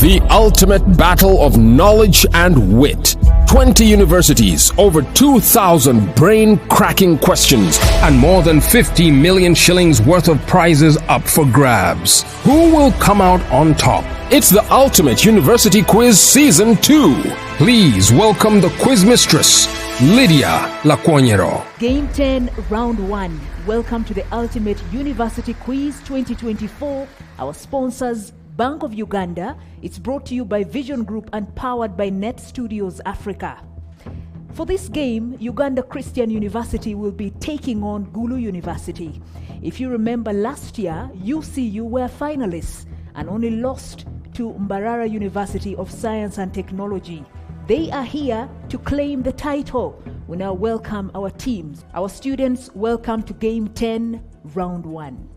The ultimate battle of knowledge and wit. 20 universities, over 2,000 brain-cracking questions, and more than 50 million shillings worth of prizes up for grabs. Who will come out on top? It's the Ultimate University Quiz Season 2. Please welcome the quiz mistress, Lydia Laquanyero. Game 10, Round 1. Welcome to the Ultimate University Quiz 2024. Our sponsors, Bank of Uganda. It's brought to you by Vision Group and powered by Net Studios Africa. For this game, Uganda Christian University will be taking on Gulu University. If you remember last year, UCU were finalists and only lost to Mbarara University of Science and Technology. They are here to claim the title. We now welcome our teams. Our students, welcome to Game 10, Round 1.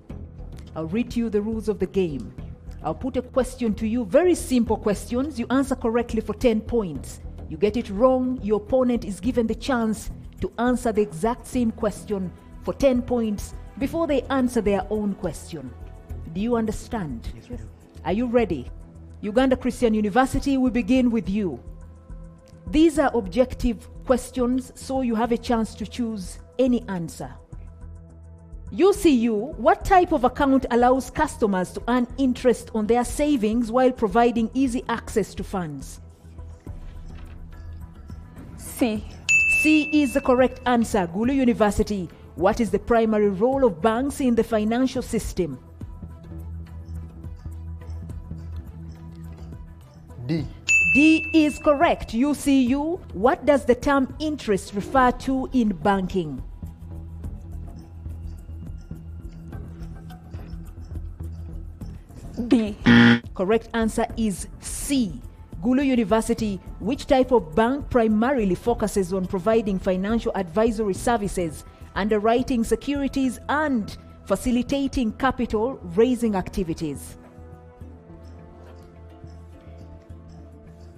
I'll read to you the rules of the game. I'll put a question to you, very simple questions. You answer correctly for 10 points. You get it wrong, your opponent is given the chance to answer the exact same question for 10 points before they answer their own question. Do you understand? Yes. Are you ready? Uganda Christian University, we begin with you. These are objective questions, so you have a chance to choose any answer. UCU, what type of account allows customers to earn interest on their savings while providing easy access to funds? C. C is the correct answer. Gulu University, what is the primary role of banks in the financial system? D. D is correct. UCU, what does the term interest refer to in banking? B. Correct answer is C. Gulu University, which type of bank primarily focuses on providing financial advisory services, underwriting securities, and facilitating capital raising activities?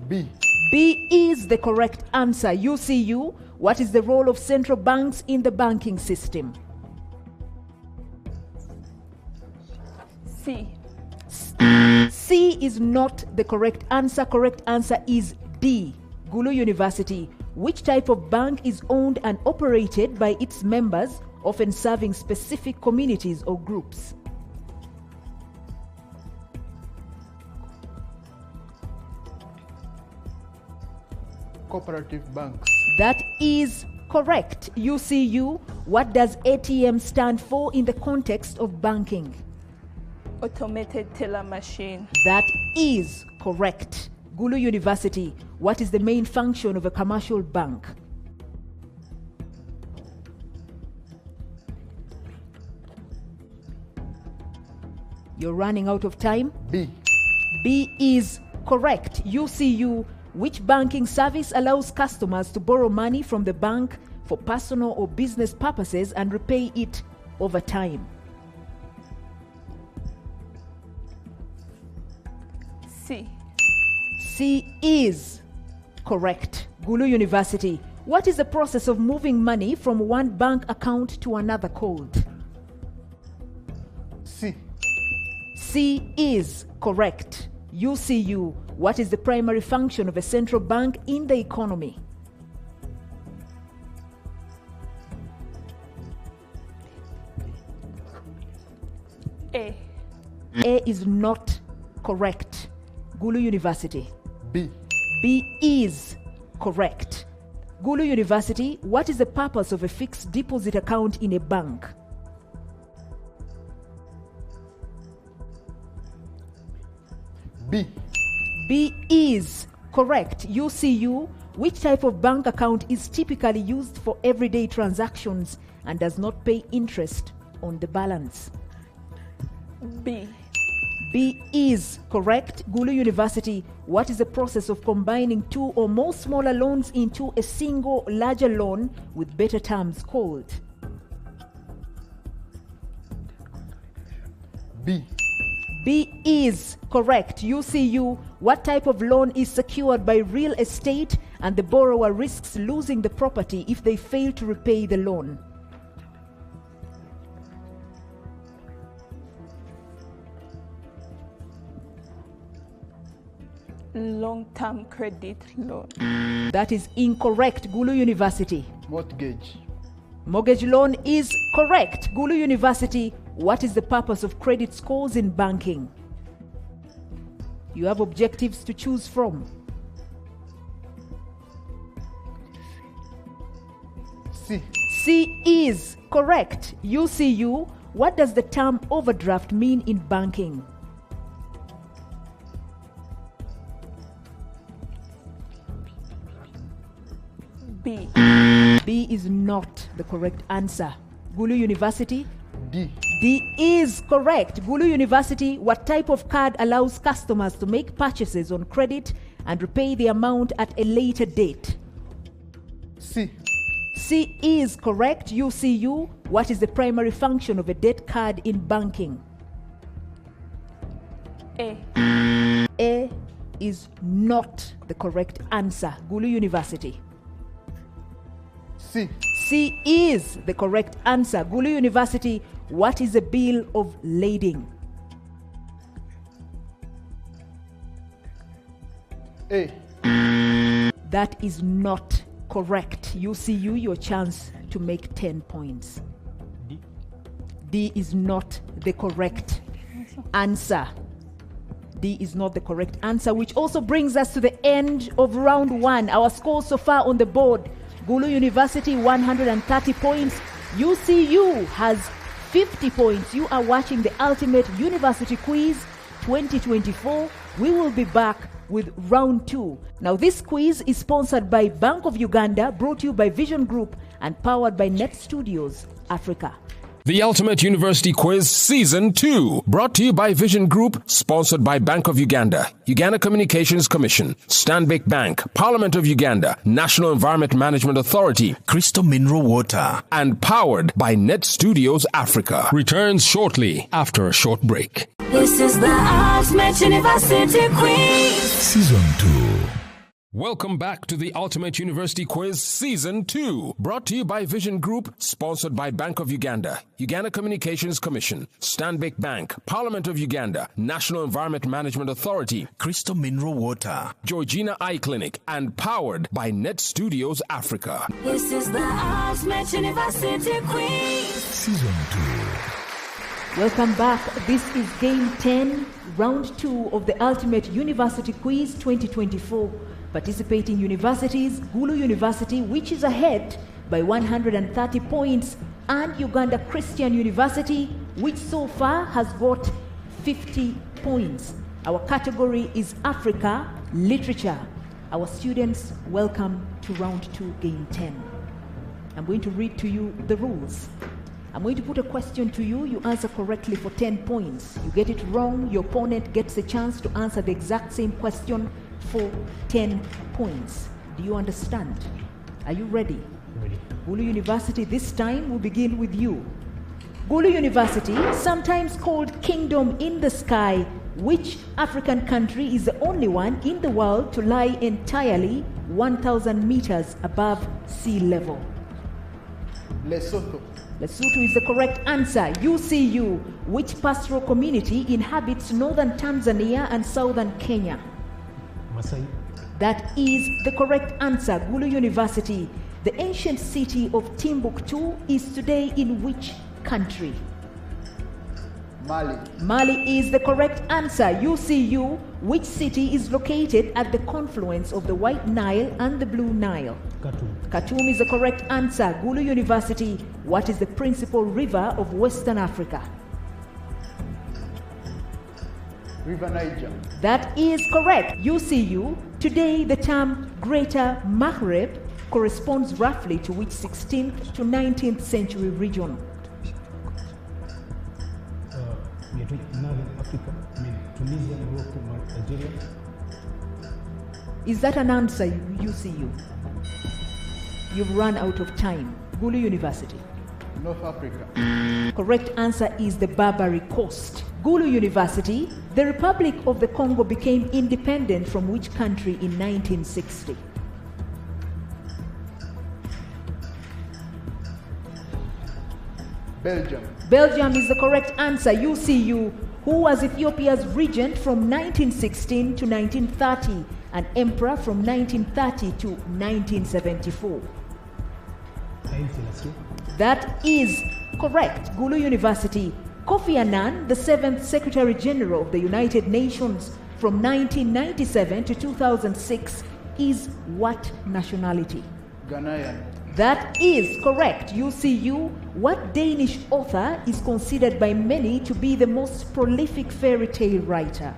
B. B is the correct answer. UCU, what is the role of central banks in the banking system? C. C is not the correct answer. Correct answer is D. Gulu University, which type of bank is owned and operated by its members, often serving specific communities or groups? Cooperative banks. That is correct. UCU, what does ATM stand for in the context of banking? Automated teller machine. That is correct. Gulu University, what is the main function of a commercial bank? You're running out of time. B. B is correct. UCU, which banking service allows customers to borrow money from the bank for personal or business purposes and repay it over time? C. C is correct. Gulu University, what is the process of moving money from one bank account to another called? C. C is correct. UCU, what is the primary function of a central bank in the economy? A. A is not correct. Gulu University. B. B is correct. Gulu University, what is the purpose of a fixed deposit account in a bank? B. B is correct. UCU, which type of bank account is typically used for everyday transactions and does not pay interest on the balance? B. B is correct. Gulu University, what is the process of combining two or more smaller loans into a single larger loan with better terms called? B. B is correct. UCU, what type of loan is secured by real estate and the borrower risks losing the property if they fail to repay the loan? long-term credit loan. That is incorrect, Gulu University. Mortgage. Mortgage loan is correct. Gulu University, what is the purpose of credit scores in banking? You have objectives to choose from. C. C is correct. UCU, what does the term overdraft mean in banking? B. B is not the correct answer. Gulu University? D. D is correct. Gulu University, what type of card allows customers to make purchases on credit and repay the amount at a later date? C. C is correct. UCU, what is the primary function of a debt card in banking? A. A is not the correct answer. Gulu University. C. C is the correct answer. Gulu University, what is a bill of lading? A. That is not correct. UCU, your chance to make 10 points. D. D is not the correct answer. D is not the correct answer, which also brings us to the end of round one. Our scores so far on the board: Gulu University 130 points, UCU has 50 points. You are watching the Ultimate University Quiz 2024. We will be back with round two. Now, this quiz is sponsored by Bank of Uganda, brought to you by Vision Group, and powered by Net Studios Africa. The Ultimate University Quiz Season 2, brought to you by Vision Group, sponsored by Bank of Uganda, Uganda Communications Commission, Stanbic Bank, Parliament of Uganda, National Environment Management Authority, Crystal Mineral Water, and powered by Net Studios Africa. Returns shortly after a short break. This is the Ultimate University Quiz Season 2. Welcome back to the Ultimate University Quiz Season 2, brought to you by Vision Group, sponsored by Bank of Uganda, Uganda Communications Commission, Stanbic Bank, Parliament of Uganda, National Environment Management Authority, Crystal Mineral Water, Georgina Eye Clinic, and powered by Net Studios Africa. This is the Ultimate University Quiz Season 2. Welcome back. This is Game 10, Round 2 of the Ultimate University Quiz 2024. Participating universities: Gulu University, which is ahead by 130 points, and Uganda Christian University, which so far has got 50 points. Our category is Africa Literature. Our students, welcome to Round 2, Game 10. I'm going to read to you the rules. I'm going to put a question to you. You answer correctly for 10 points. You get it wrong, your opponent gets a chance to answer the exact same question for 10 points. Do you understand? Are you ready? Ready. Gulu University, this time we'll begin with you. Gulu University, sometimes called Kingdom in the Sky, which African country is the only one in the world to lie entirely 1,000 meters above sea level? Lesotho. Lesotho is the correct answer. UCU, which pastoral community inhabits northern Tanzania and southern Kenya? Masai. That is the correct answer. Gulu University, the ancient city of Timbuktu is today in which country? Mali. Mali is the correct answer. UCU, which city is located at the confluence of the White Nile and the Blue Nile? Khartoum. Khartoum is the correct answer. Gulu University, what is the principal river of Western Africa? River Niger. That is correct. UCU, today the term Greater Maghreb corresponds roughly to which 16th to 19th century region? Northern Africa, Tunisia, Morocco, Algeria. Is that an answer, UCU? You've run out of time. Gulu University. North Africa. Correct answer is the Barbary Coast. Gulu University, the Republic of the Congo became independent from which country in 1960? Belgium. Belgium is the correct answer. UCU, Who was Ethiopia's regent from 1916 to 1930 and emperor from 1930 to 1974? Haile Selassie. That is correct. Gulu University. Kofi Annan, the 7th Secretary General of the United Nations from 1997 to 2006, is what nationality? Ghanaian. That is correct. UCU. What Danish author is considered by many to be the most prolific fairy tale writer?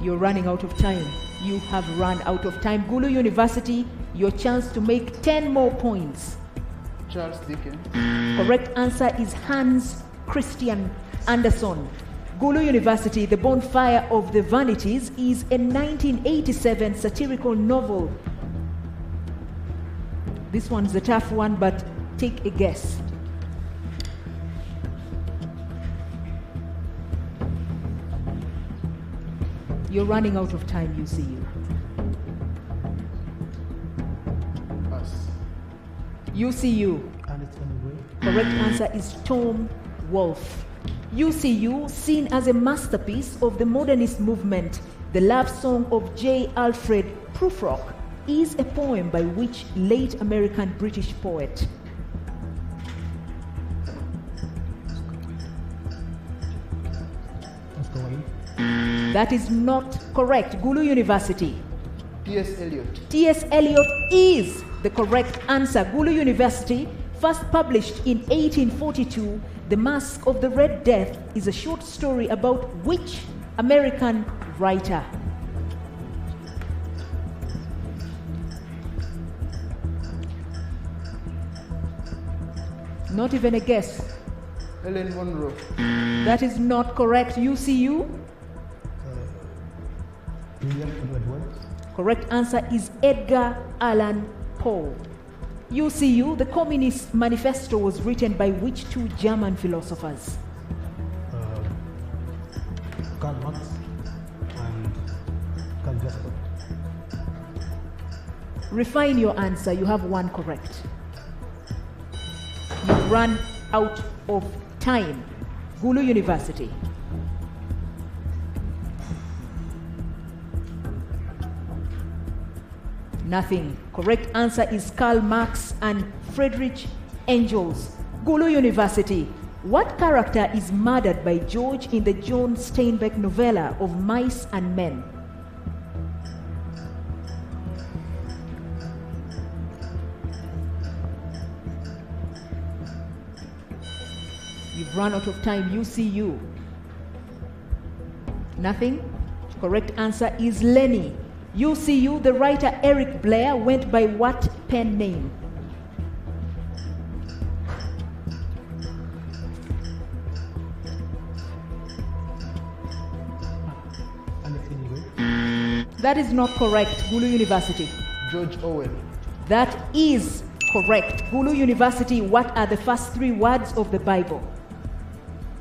You're running out of time. You have run out of time. Gulu University, your chance to make 10 more points. Charles Dickens. Correct answer is Hans Christian Andersen. Gulu University, The Bonfire of the Vanities is a 1987 satirical novel. This one's a tough one, but take a guess. You're running out of time, UCU. Pass. UCU. Ernest Hemingway. Correct answer is Tom Wolfe. UCU, seen as a masterpiece of the modernist movement, the love song of J. Alfred Prufrock is a poem by which late American British poet? Oscar Wilde. That is not correct. Gulu University. T.S. Eliot. T.S. Eliot is the correct answer. Gulu University, first published in 1842, The Mask of the Red Death is a short story about which American writer? Not even a guess. Ellen Monroe. That is not correct. UCU? William Edward Wells. Correct answer is Edgar Allan Poe. UCU, the Communist Manifesto was written by which two German philosophers? Karl Marx and Karl Jasper. Refine your answer. You have one correct. You've run out of time. Gulu University. Nothing. Correct answer is Karl Marx and Friedrich Engels. Gulu University. What character is murdered by George in the John Steinbeck novella of Mice and Men? You've run out of time. UCU. Nothing. Correct answer is Lenny. UCU, the writer Eric Blair went by what pen name? Ernest Hemingway. That is not correct. Gulu University. George Orwell. That is correct. Gulu University, what are the first three words of the Bible?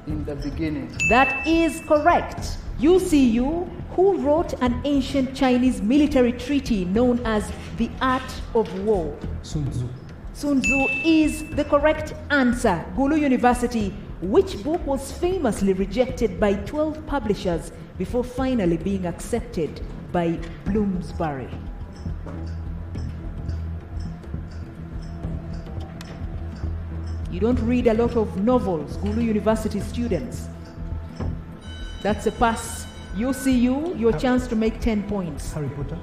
In the beginning. That is correct. UCU, who wrote an ancient Chinese military treaty known as The Art of War? Sun Tzu. Sun Tzu is the correct answer. Gulu University, which book was famously rejected by 12 publishers before finally being accepted by Bloomsbury? You don't read a lot of novels, Gulu University students. That's a pass. UCU, your chance to make 10 points. Harry Potter.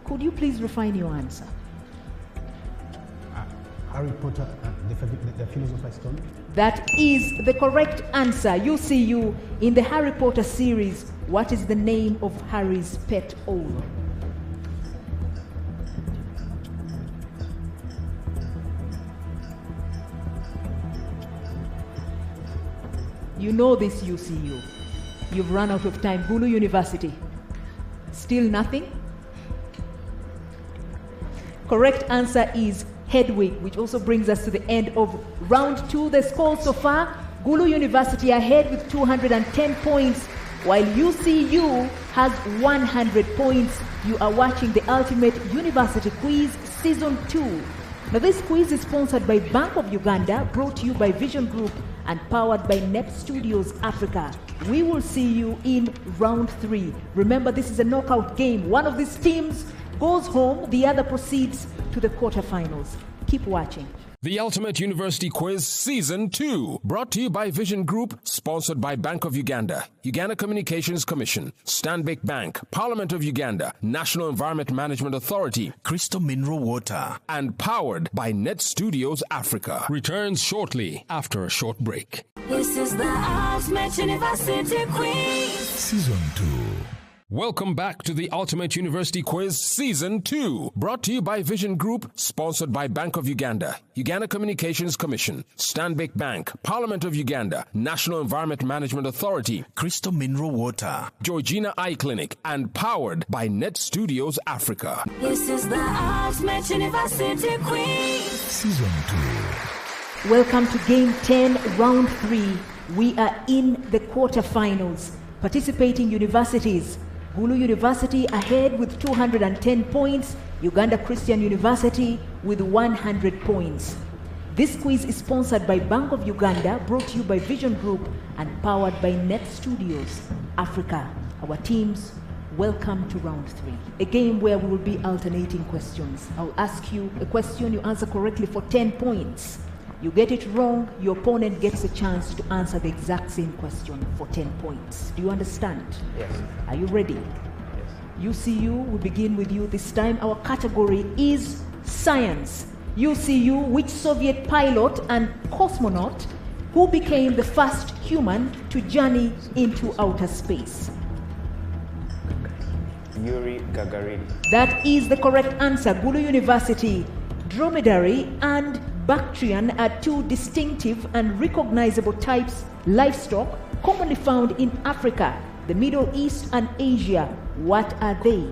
Could you please refine your answer? Harry Potter and the Philosopher's Stone. That is the correct answer. UCU, in the Harry Potter series, what is the name of Harry's pet owl? You know this, UCU. You've run out of time. Gulu University. Still nothing? Correct answer is Hedwig, which also brings us to the end of round 2. The score so far, Gulu University ahead with 210 points. while UCU has 100 points. You are watching the Ultimate University Quiz Season 2. Now this quiz is sponsored by Bank of Uganda, brought to you by Vision Group and powered by Net Studios Africa. We will see you in round 3. Remember, this is a knockout game. One of these teams goes home, the other proceeds to the quarterfinals. Keep watching. The Ultimate University Quiz Season 2, brought to you by Vision Group, sponsored by Bank of Uganda, Uganda Communications Commission, Stanbic Bank, Parliament of Uganda, National Environment Management Authority, Crystal Mineral Water, and powered by Net Studios Africa. Returns shortly after a short break. This is the Ultimate University Quiz. Season 2. Welcome back to the Ultimate University Quiz Season 2, brought to you by Vision Group, sponsored by Bank of Uganda, Uganda Communications Commission, Stanbic Bank, Parliament of Uganda, National Environment Management Authority, Crystal Mineral Water, Georgina Eye Clinic, and powered by Net Studios Africa. This is the Ultimate University Quiz. Season 2. Welcome to Game 10, Round 3. We are in the quarterfinals. Participating universities: Gulu University ahead with 210 points, Uganda Christian University with 100 points. This quiz is sponsored by Bank of Uganda, brought to you by Vision Group and powered by Net Studios Africa. Our teams, welcome to round 3. A game where we will be alternating questions. I'll ask you a question, you answer correctly for 10 points. You get it wrong, your opponent gets a chance to answer the exact same question for 10 points. Do you understand? Yes. Are you ready? Yes. UCU, we begin with you this time. Our category is science. UCU, which Soviet pilot and cosmonaut who became the first human to journey into outer space? Yuri Gagarin. That is the correct answer. Gulu University. Dromedary and Bactrian are two distinctive and recognizable types livestock commonly found in Africa, the Middle East and Asia. What are they?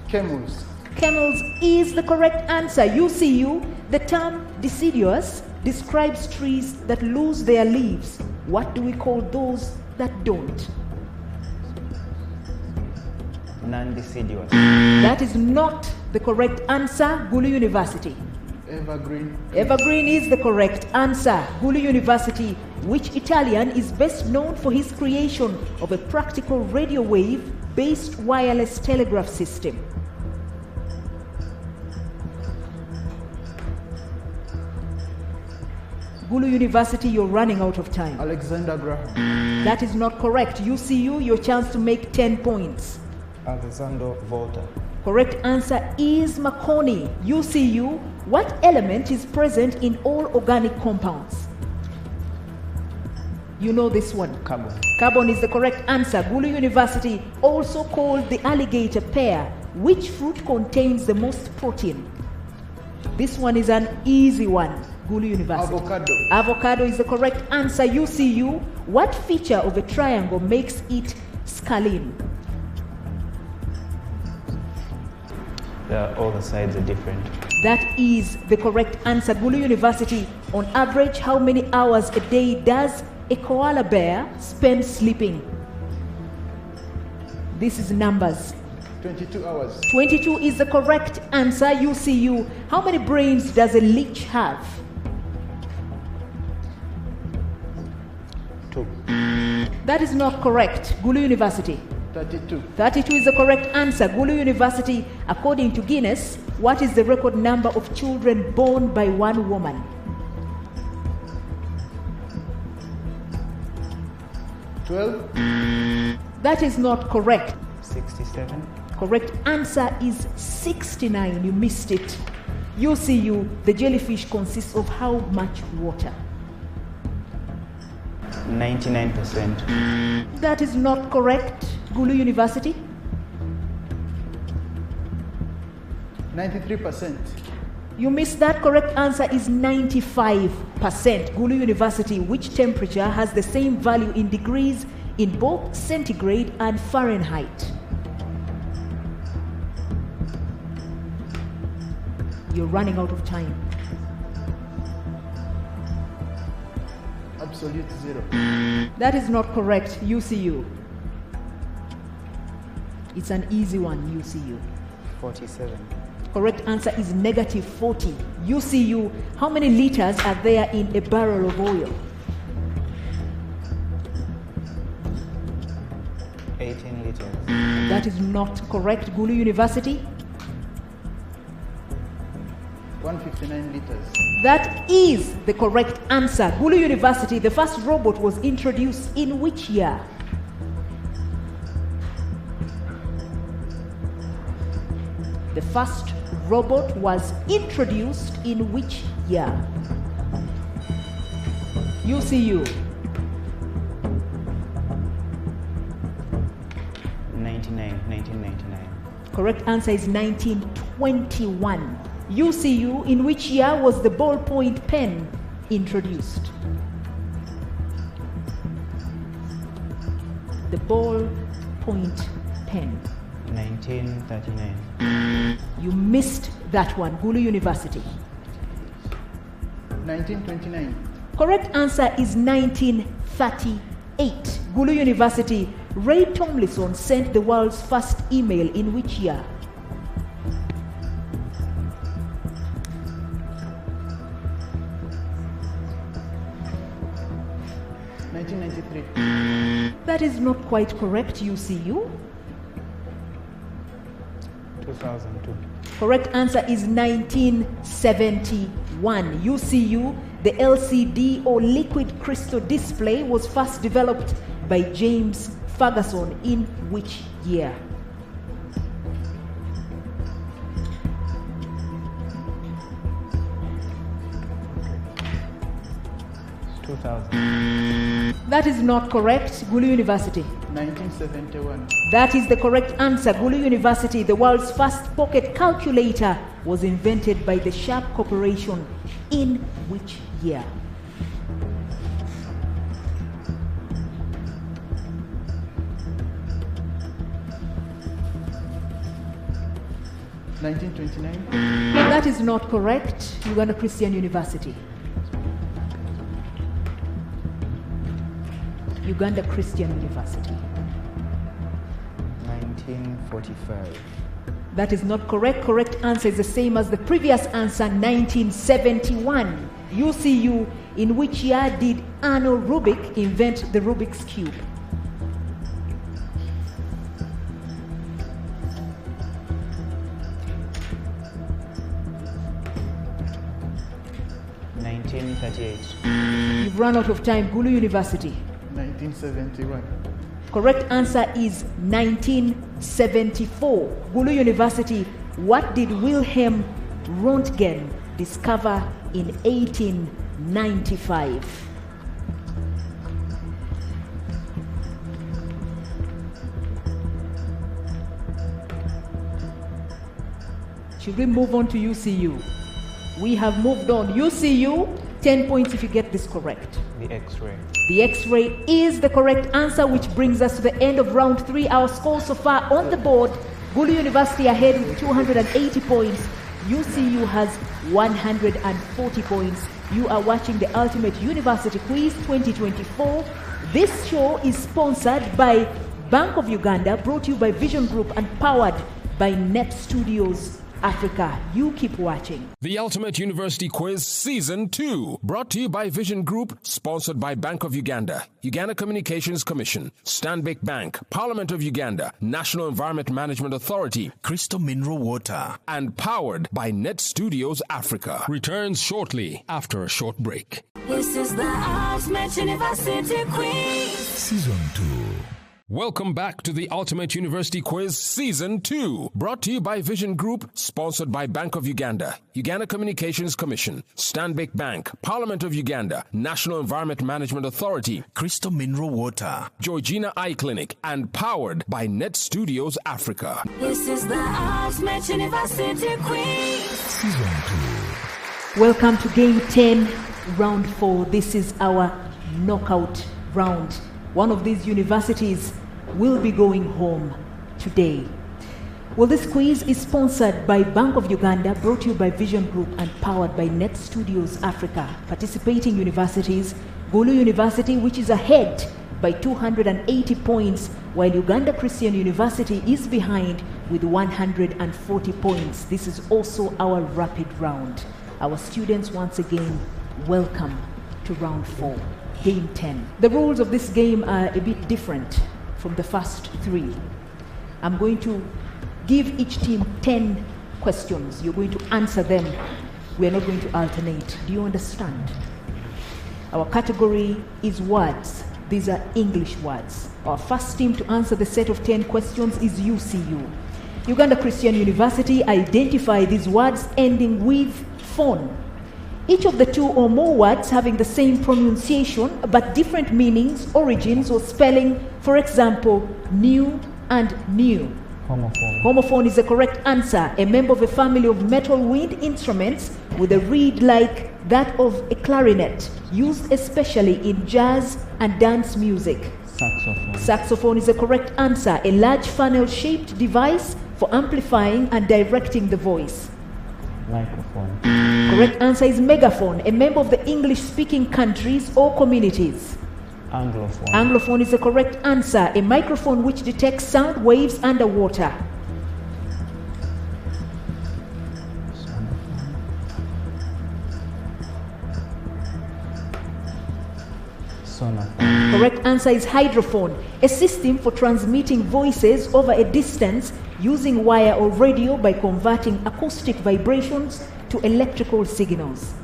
Camels. Camels is the correct answer. UCU, the term deciduous describes trees that lose their leaves. What do we call those that don't? Non-deciduous. That is not the correct answer. Gulu University. Evergreen. Evergreen is the correct answer. Gulu University, which Italian is best known for his creation of a practical radio wave-based wireless telegraph system? Gulu University, you're running out of time. Alexander Graham. That is not correct. UCU, your chance to make 10 points. Alexander Volta. Correct answer is Marconi. UCU, what element is present in all organic compounds? You know this one. Carbon. Carbon is the correct answer. Gulu University, also called the alligator pear. Which fruit contains the most protein? This one is an easy one. Gulu University. Avocado. Avocado is the correct answer. UCU, what feature of a triangle makes it scalene? All the sides are different. That is the correct answer. Gulu University, on average, how many hours a day does a koala bear spend sleeping? This is numbers. 22 hours. 22 is the correct answer. UCU, how many brains does a leech have? 2. That is not correct. Gulu University. 32. 32 is the correct answer. Gulu University, according to Guinness, what is the record number of children born by one woman? 12. That is not correct. 67. Correct answer is 69. You missed it. UCU, the jellyfish consists of how much water? 99%. That is not correct. Gulu University. 93%. You missed that. Correct answer is 95%. Gulu University, which temperature has the same value in degrees in both centigrade and Fahrenheit? You're running out of time. Absolute zero. That is not correct. UCU. It's an easy one, UCU. 47. Correct answer is negative 40. UCU, how many liters are there in a barrel of oil? 18 liters. That is not correct. Gulu University? 159 liters. That is the correct answer. Gulu University, the first robot was introduced in which year? The first robot was introduced in which year? UCU. 1999. Correct answer is 1921. UCU, in which year was the ballpoint pen introduced? The ballpoint pen. 1939. You missed that one. Gulu University. 1929. Correct answer is 1938. Gulu University. Ray Tomlinson sent the world's first email in which year? That is not quite correct, UCU. 2002. Correct answer is 1971. UCU, the LCD or liquid crystal display was first developed by James Ferguson in which year? That is not correct. Gulu University. 1971. That is the correct answer. Gulu University, the world's first pocket calculator was invented by the Sharp Corporation in which year? That is not correct. Uganda Christian University. Uganda Christian University. 1945. That is not correct. Correct answer is the same as the previous answer, 1971. UCU, in which year did Arno Rubik invent the Rubik's Cube? You've run out of time. Gulu University. 1971. Correct answer is 1974. Gulu University. What did Wilhelm Röntgen discover in 1895? Should we move on to UCU? We have moved on. UCU, 10 points if you get this correct. The X-ray. The X-ray is the correct answer, which brings us to the end of round 3. Our score so far on the board: Gulu University ahead with 280 points. UCU has 140 points. You are watching the Ultimate University Quiz 2024. This show is sponsored by Bank of Uganda, brought to you by Vision Group and powered by Net Studios Africa. You keep watching. The Ultimate University Quiz Season 2, brought to you by Vision Group, sponsored by Bank of Uganda, Uganda Communications Commission, Stanbic Bank, Parliament of Uganda, National Environment Management Authority, Crystal Mineral Water, and powered by Net Studios Africa. Returns shortly after a short break. This is the Ultimate University Quiz. Season 2. Welcome back to the Ultimate University Quiz Season 2, brought to you by Vision Group, sponsored by Bank of Uganda, Uganda Communications Commission, Stanbic Bank, Parliament of Uganda, National Environment Management Authority, Crystal Mineral Water, Georgina Eye Clinic, and powered by Net Studios Africa. This is the Ultimate University Quiz. Season 2. Welcome to Game 10, Round 4. This is our knockout round. One of these universities will be going home today. Well, this quiz is sponsored by Bank of Uganda, brought to you by Vision Group and powered by Net Studios Africa. Participating universities: Gulu University, which is ahead by 280 points, while Uganda Christian University is behind with 140 points. This is also our rapid round. Our students, once again, welcome to round 4, game 10. The rules of this game are a bit different from the first 3. I'm going to give each team 10 questions. You're going to answer them. We're not going to alternate. Do you understand? Our category is words. These are English words. Our first team to answer the set of 10 questions is UCU. Uganda Christian University, identify these words ending with phone. Each of the 2 or more words having the same pronunciation but different meanings, origins, or spelling. For example, new and new. Homophone. Homophone is the correct answer. A member of a family of metal wind instruments with a reed like that of a clarinet, used especially in jazz and dance music. Saxophone. Saxophone is the correct answer. A large funnel-shaped device for amplifying and directing the voice. Microphone. Correct answer is megaphone. A member of the English-speaking countries or communities. Anglophone. Anglophone is the correct answer. A microphone which detects sound waves underwater. Sonophone. Correct answer is hydrophone, a system for transmitting voices over a distance using wire or radio by converting acoustic vibrations to electrical signals.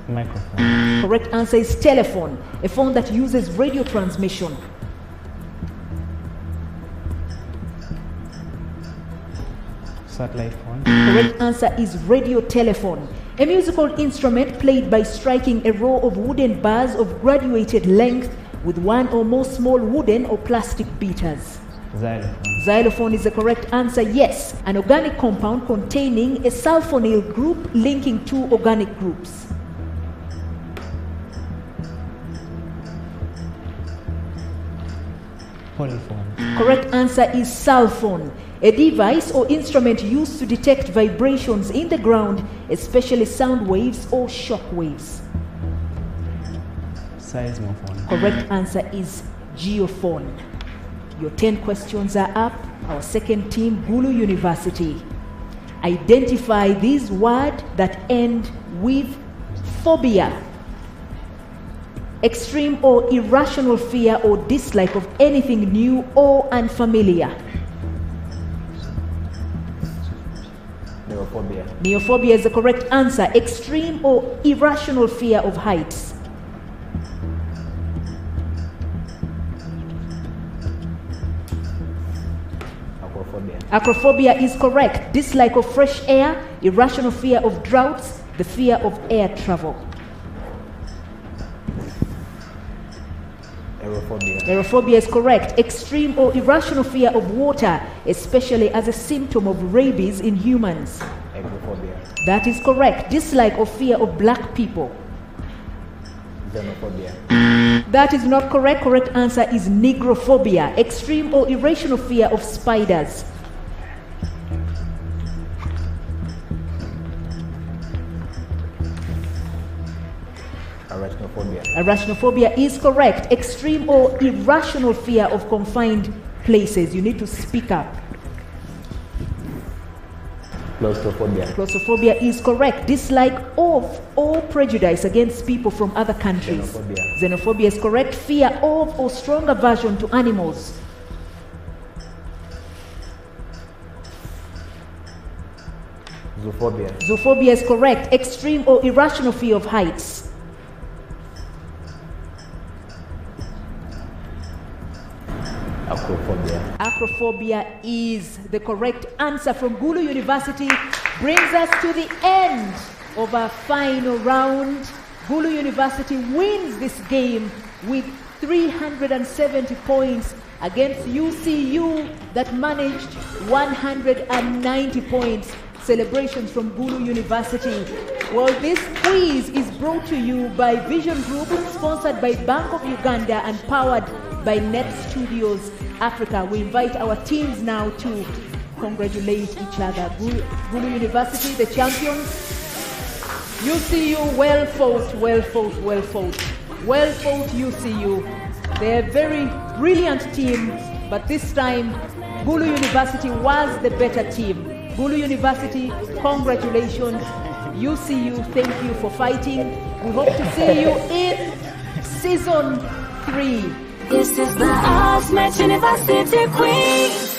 Microphone. Correct answer is telephone, a phone that uses radio transmission. Satellite phone. Correct answer is radio telephone, a musical instrument played by striking a row of wooden bars of graduated length with 1 or more small wooden or plastic beaters. Xylophone. Xylophone is the correct answer, yes. An organic compound containing a sulfonyl group linking 2 organic groups. Polyphone. Correct answer is sulfone, a device or instrument used to detect vibrations in the ground, especially sound waves or shock waves. Seismophone. Correct answer is geophone. Your 10 questions are up. Our second team, Gulu University. Identify these words that end with phobia. Extreme or irrational fear or dislike of anything new or unfamiliar. Neophobia. Neophobia is the correct answer. Extreme or irrational fear of heights. Acrophobia. Acrophobia is correct. Dislike of fresh air, irrational fear of droughts, the fear of air travel. Aerophobia. Aerophobia is correct. Extreme or irrational fear of water, especially as a symptom of rabies in humans. Agoraphobia. That is correct. Dislike or fear of black people. Xenophobia. That is not correct. Correct answer is negrophobia. Extreme or irrational fear of spiders. Arachnophobia. Arachnophobia is correct. Extreme or irrational fear of confined places. You need to speak up. Claustrophobia. Claustrophobia is correct. Dislike of or prejudice against people from other countries. Xenophobia. Xenophobia is correct. Fear of or strong aversion to animals. Zoophobia. Zoophobia is correct. Extreme or irrational fear of heights. Acrophobia. Acrophobia is the correct answer from Gulu University. Brings us to the end of our final round. Gulu University wins this game with 370 points against UCU that managed 190 points. Celebrations from Gulu University. Well, this quiz is brought to you by Vision Group, sponsored by Bank of Uganda and powered by Net Studios Africa. We invite our teams now to congratulate each other. Gulu University, the champions. UCU, well fought, well fought, well fought. Well fought, UCU. They're a very brilliant team, but this time, Gulu University was the better team. Gulu University, congratulations. UCU, thank you for fighting. We hope to see you in season 3. This is the Ultimate University Quiz.